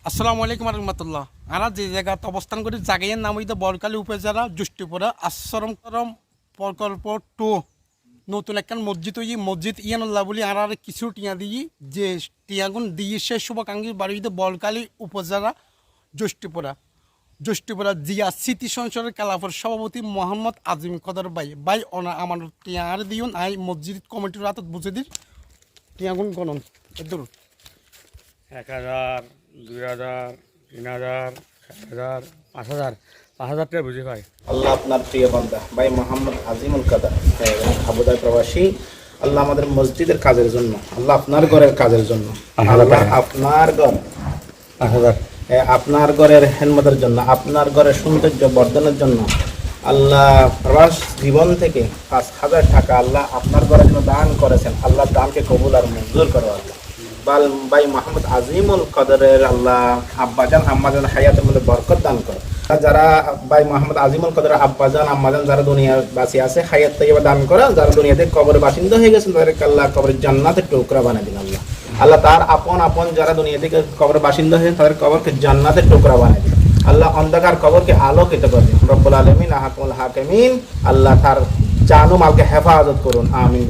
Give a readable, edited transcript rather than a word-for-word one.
আসসালামু আলাইকুম রহমতুল্লাহ। আমরা যে জায়গাতে অবস্থান করি জায়গার নাম হইতে বলকালী উপজেলা জুষ্টিপুরা আশ্রম করম প্রকল্প টু নতুন একটা মসজিদ হই মসজিদ ইয়ানুল্লাহ বলি আর কিছু টিয়া দিই যে টিয়াগুন দিয়ে সে শুভাকাঙ্ক্ষী বাড়ি হইতে বলকালী উপজেলা জুষ্টিপুরা জিয়া স্মৃতি সংসদের খেলাফর সভাপতি মোহাম্মদ আজিম কদর ভাই ওনা আমার টিয়ার দিউন আই মসজিদ কমিটির হাতত বুঝে দিন টিয়াগুন গণন এদুর 1000, 2000, 3000, 4000, 5000, 5000 টাকা বুঝি ভাই। আল্লাহ আপনার প্রিয় বান্দা ভাই মোহাম্মদ আজিমুল কাদার আবুধাবি প্রবাসী, আল্লাহ আমাদের মসজিদের কাজের জন্য, আল্লাহ আপনার ঘরের কাজের জন্য, আল্লাহ আপনার ঘর 5000 আপনার ঘরের হেলমতের জন্য, আপনার ঘরের সৌন্দর্য বর্ধনের জন্য আল্লাহ প্রবাস জীবন থেকে 5000 টাকা আল্লাহ আপনার ঘরের জন্য দান করেছেন। আল্লাহ দানকে কবুল আর মঞ্জুর করো আল্লাহ। ভাই মোহাম্মদ আজিমুল কদরের আল্লাহ আব্বাজান আম্মাজান হায়াতের মধ্যে বরকত দান করো। যারা ভাই মোহাম্মদ আজিমুল কদরের আব্বাজান আম্মাজান যারা দুনিয়ার বাসী আছে হায়াত তৈবা দান করা, যারা দুনিয়াতে কবরের বাসিন্দা হয়ে গেছেন তাদেরকে আল্লাহ কবরের জান্নাতের টুকরা বানিয়ে দিন আল্লাহ। আল্লাহ তার আপন যারা দুনিয়া থেকে কবরের বাসিন্দা হয়ে তাদের কবরকে জান্নাতের টুকরা বানিয়ে দিন আল্লাহ। অন্ধকার কবরকে আলোকিত করে দিন রব্বুল আলামিন আহকামুল হাকিমিন। আল্লাহ তার জানু মালকে হেফাজত করুন, আমিন।